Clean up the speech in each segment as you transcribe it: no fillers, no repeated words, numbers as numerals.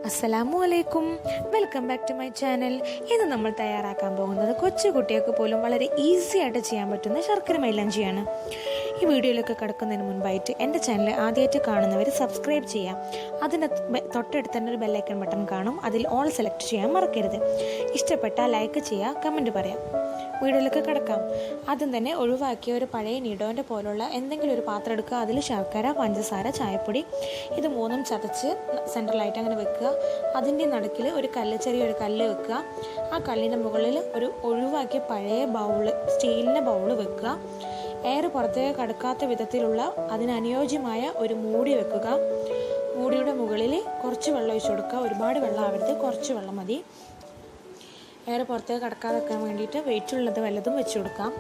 അസ്സലാമു അലൈക്കും, welcome back to my channel. ഇന്ന് നമ്മൾ തയ്യാറാക്കാൻ പോകുന്നത് കൊച്ചു കുട്ടികൾക്ക് പോലും വളരെ ഈസി ആയിട്ട് ചെയ്യാൻ പറ്റുന്ന ശർക്കര മൈലാഞ്ചിയാണ്. ഈ വീഡിയോയിലൊക്കെ കിടക്കുന്നതിന് മുൻപായിട്ട് എൻ്റെ ചാനൽ ആദ്യമായിട്ട് കാണുന്നവർ സബ്സ്ക്രൈബ് ചെയ്യാം. അതിന് തൊട്ടടുത്ത് തന്നെ ഒരു ബെല്ലൈക്കൺ ബട്ടൺ കാണും, അതിൽ ഓൾ സെലക്ട് ചെയ്യാൻ മറക്കരുത്. ഇഷ്ടപ്പെട്ടാൽ ലൈക്ക് ചെയ്യുക, കമൻറ്റ് പറയാം. വീഡിയോയിലൊക്കെ കിടക്കാം. ആദ്യം തന്നെ ഒഴിവാക്കിയ ഒരു പഴയ നിഡോൻ്റെ പോലുള്ള എന്തെങ്കിലും ഒരു പാത്രം എടുക്കുക. അതിൽ ശർക്കര, പഞ്ചസാര, ചായപ്പൊടി ഇത് മൂന്നും ചതച്ച് സെൻട്രലായിട്ട് അങ്ങനെ വെക്കുക. അതിൻ്റെ നടുക്കിൽ ഒരു കല്ല്, ചെറിയൊരു കല്ല് വെക്കുക. ആ കല്ലിൻ്റെ മുകളിൽ ഒരു ഒഴിവാക്കിയ പഴയ ബൗള്, സ്റ്റീലിൻ്റെ ബൗള് വെക്കുക. എയർ പുറത്തേക്ക് കടക്കാത്ത വിധത്തിലുള്ള അതിനനുയോജ്യമായ ഒരു മൂടി വെക്കുക. മൂടിയുടെ മുകളിൽ കുറച്ച് വെള്ളം ഒഴിച്ചു കൊടുക്കുക. ഒരുപാട് വെള്ളം ആവരുത്, കുറച്ച് വെള്ളം മതി. എയർ പുറത്തേക്ക് കടക്കാതെ വെക്കാൻ വേണ്ടിയിട്ട് വെയിറ്റുള്ളത് വല്ലതും വെച്ചു കൊടുക്കാം.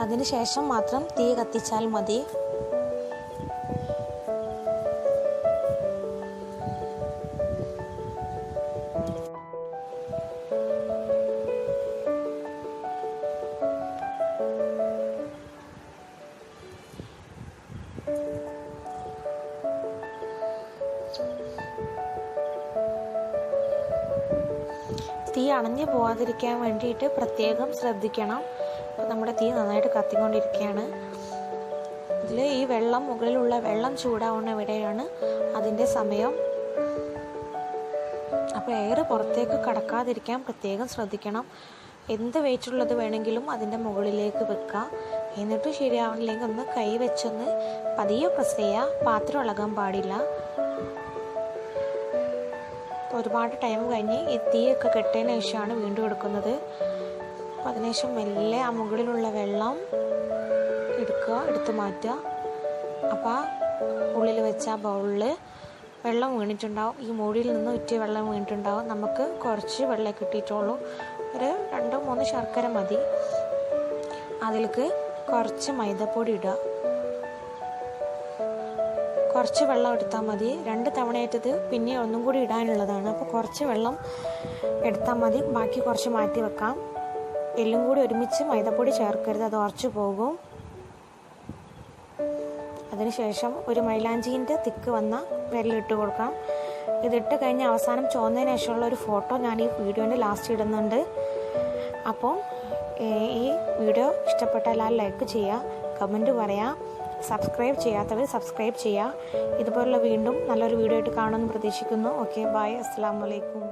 അതിനുശേഷം മാത്രം തീ കത്തിച്ചാൽ മതി. തീ അണഞ്ഞു പോകാതിരിക്കാൻ വേണ്ടിയിട്ട് പ്രത്യേകം ശ്രദ്ധിക്കണം. നമ്മുടെ തീ നന്നായിട്ട് കത്തിക്കൊണ്ടിരിക്കുകയാണ്. ഇതിൽ ഈ വെള്ളം, മുകളിലുള്ള വെള്ളം ചൂടാവുന്ന ഇവിടെയാണ് അതിൻ്റെ സമയം. അപ്പോൾ എയർ പുറത്തേക്ക് കടക്കാതിരിക്കാൻ പ്രത്യേകം ശ്രദ്ധിക്കണം. എന്ത് വെയിറ്റുള്ളത് വേണമെങ്കിലും അതിൻ്റെ മുകളിലേക്ക് വെക്കുക. എന്നിട്ട് ശരിയാവണില്ലെങ്കിൽ ഒന്ന് കൈ വെച്ചൊന്ന് പതിയെ പ്രസ് ചെയ്യുക. പാത്രം ഇളകാൻ പാടില്ല. ഒരുപാട് ടൈം കഴിഞ്ഞ് ഈ തീയൊക്കെ കെട്ടിയതിന് ശേഷമാണ് വീണ്ടും എടുക്കുന്നത്. അപ്പോൾ അതിനുശേഷം മെല്ലെ ആ മുകളിലുള്ള വെള്ളം എടുത്ത് മാറ്റുക. അപ്പോൾ ആ ഉള്ളിൽ വെച്ച ആ ബൗളിൽ വെള്ളം വീണിട്ടുണ്ടാവും. ഈ മൂടിയിൽ നിന്ന് ഉറ്റിയ വെള്ളം വീണിട്ടുണ്ടാവും. നമുക്ക് കുറച്ച് വെള്ളം കിട്ടിയിട്ടുള്ളൂ. ഒരു 2-3 ശർക്കര മതി. അതിലേക്ക് കുറച്ച് മൈദപ്പൊടി ഇടുക. കുറച്ച് വെള്ളം എടുത്താൽ മതി. 2 തവണയായിട്ടത് പിന്നെ ഒന്നും കൂടി ഇടാനുള്ളതാണ്. അപ്പോൾ കുറച്ച് വെള്ളം എടുത്താൽ മതി. ബാക്കി കുറച്ച് മാറ്റി വെക്കാം. എല്ലാം കൂടി ഒരുമിച്ച് മൈദപ്പൊടി ചേർക്കരുത്, അത് ഉറച്ചു പോകും. അതിനുശേഷം ഒരു മൈലാഞ്ചീൻ്റെ തിക്ക് വന്ന വിരലിട്ട് കൊടുക്കാം. ഇതിട്ട് കഴിഞ്ഞ് അവസാനം ചോന്നതിന് ശേഷമുള്ള ഒരു ഫോട്ടോ ഞാൻ ഈ വീഡിയോൻ്റെ ലാസ്റ്റ് ഇടുന്നുണ്ട്. അപ്പോൾ ഈ വീഡിയോ ഇഷ്ടപ്പെട്ടാൽ ലൈക്ക് ചെയ്യുക, കമൻറ്റ് പറയാം. സബ്സ്ക്രൈബ് ചെയ്യാത്തവർ സബ്സ്ക്രൈബ് ചെയ്യുക. ഇതുപോലുള്ള വീണ്ടും നല്ലൊരു വീഡിയോ ആയിട്ട് കാണുമെന്ന് പ്രതീക്ഷിക്കുന്നു. ഓക്കെ, ബൈ, അസ്സലാമു അലൈക്കും.